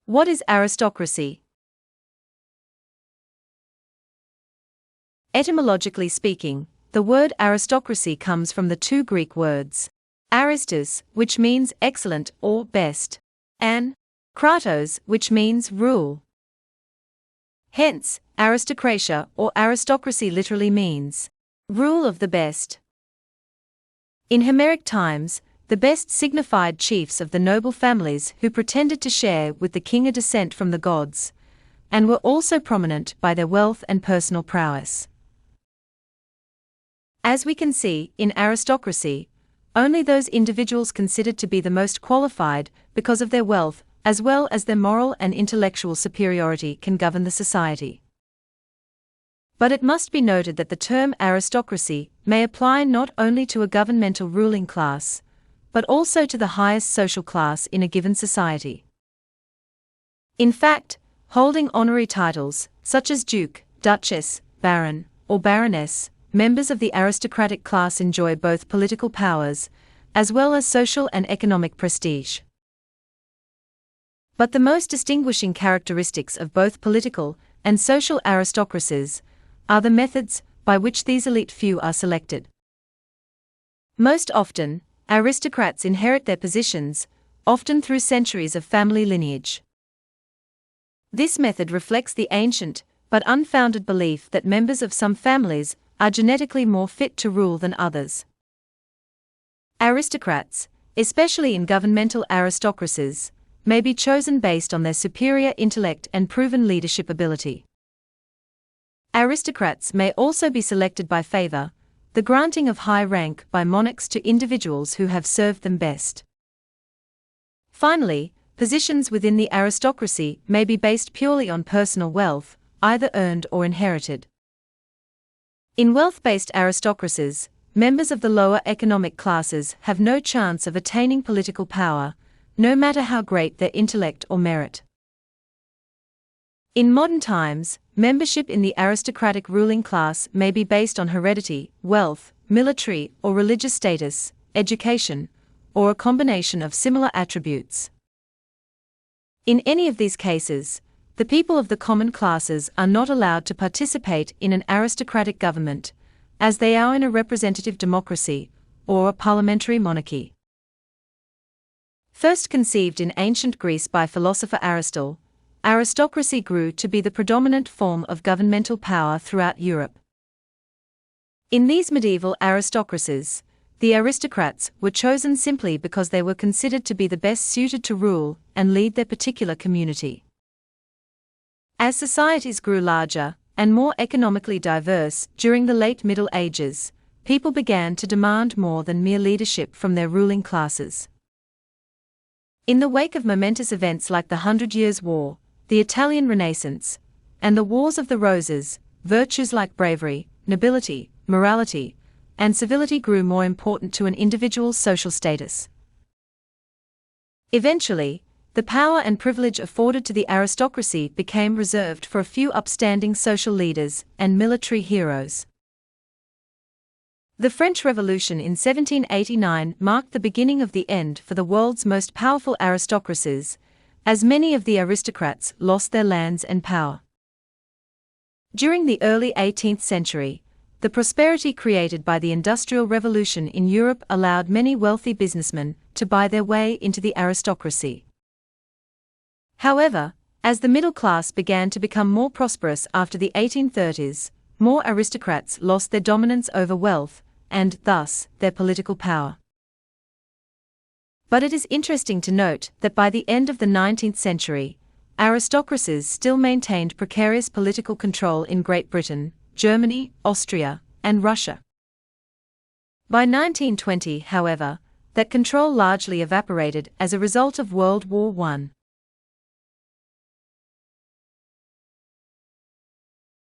What is aristocracy? Etymologically speaking, the word aristocracy comes from the two Greek words aristos, which means excellent or best, and kratos, which means rule. Hence, aristocratia or aristocracy literally means rule of the best. In Homeric times, the best signified chiefs of the noble families who pretended to share with the king a descent from the gods, and were also prominent by their wealth and personal prowess. As we can see, in aristocracy, only those individuals considered to be the most qualified because of their wealth, as well as their moral and intellectual superiority, can govern the society. But it must be noted that the term aristocracy may apply not only to a governmental ruling class, but also to the highest social class in a given society. In fact, holding honorary titles, such as duke, duchess, baron, or baroness, members of the aristocratic class enjoy both political powers, as well as social and economic prestige. But the most distinguishing characteristics of both political and social aristocracies are the methods by which these elite few are selected. Most often, aristocrats inherit their positions, often through centuries of family lineage. This method reflects the ancient, but unfounded belief that members of some families are genetically more fit to rule than others. Aristocrats, especially in governmental aristocracies, may be chosen based on their superior intellect and proven leadership ability. Aristocrats may also be selected by favor, the granting of high rank by monarchs to individuals who have served them best. Finally, positions within the aristocracy may be based purely on personal wealth, either earned or inherited. In wealth-based aristocracies, members of the lower economic classes have no chance of attaining political power, no matter how great their intellect or merit. In modern times, membership in the aristocratic ruling class may be based on heredity, wealth, military or religious status, education, or a combination of similar attributes. In any of these cases, the people of the common classes are not allowed to participate in an aristocratic government, as they are in a representative democracy or a parliamentary monarchy. First conceived in ancient Greece by philosopher Aristotle, aristocracy grew to be the predominant form of governmental power throughout Europe. In these medieval aristocracies, the aristocrats were chosen simply because they were considered to be the best suited to rule and lead their particular community. As societies grew larger and more economically diverse during the late Middle Ages, people began to demand more than mere leadership from their ruling classes. In the wake of momentous events like the 100 Years' War, the Italian Renaissance, and the Wars of the Roses, virtues like bravery, nobility, morality, and civility grew more important to an individual's social status. Eventually, the power and privilege afforded to the aristocracy became reserved for a few upstanding social leaders and military heroes. The French Revolution in 1789 marked the beginning of the end for the world's most powerful aristocracies, as many of the aristocrats lost their lands and power. During the early 18th century, the prosperity created by the Industrial Revolution in Europe allowed many wealthy businessmen to buy their way into the aristocracy. However, as the middle class began to become more prosperous after the 1830s, more aristocrats lost their dominance over wealth, and thus, their political power. But it is interesting to note that by the end of the 19th century, aristocracies still maintained precarious political control in Great Britain, Germany, Austria, and Russia. By 1920, however, that control largely evaporated as a result of World War I.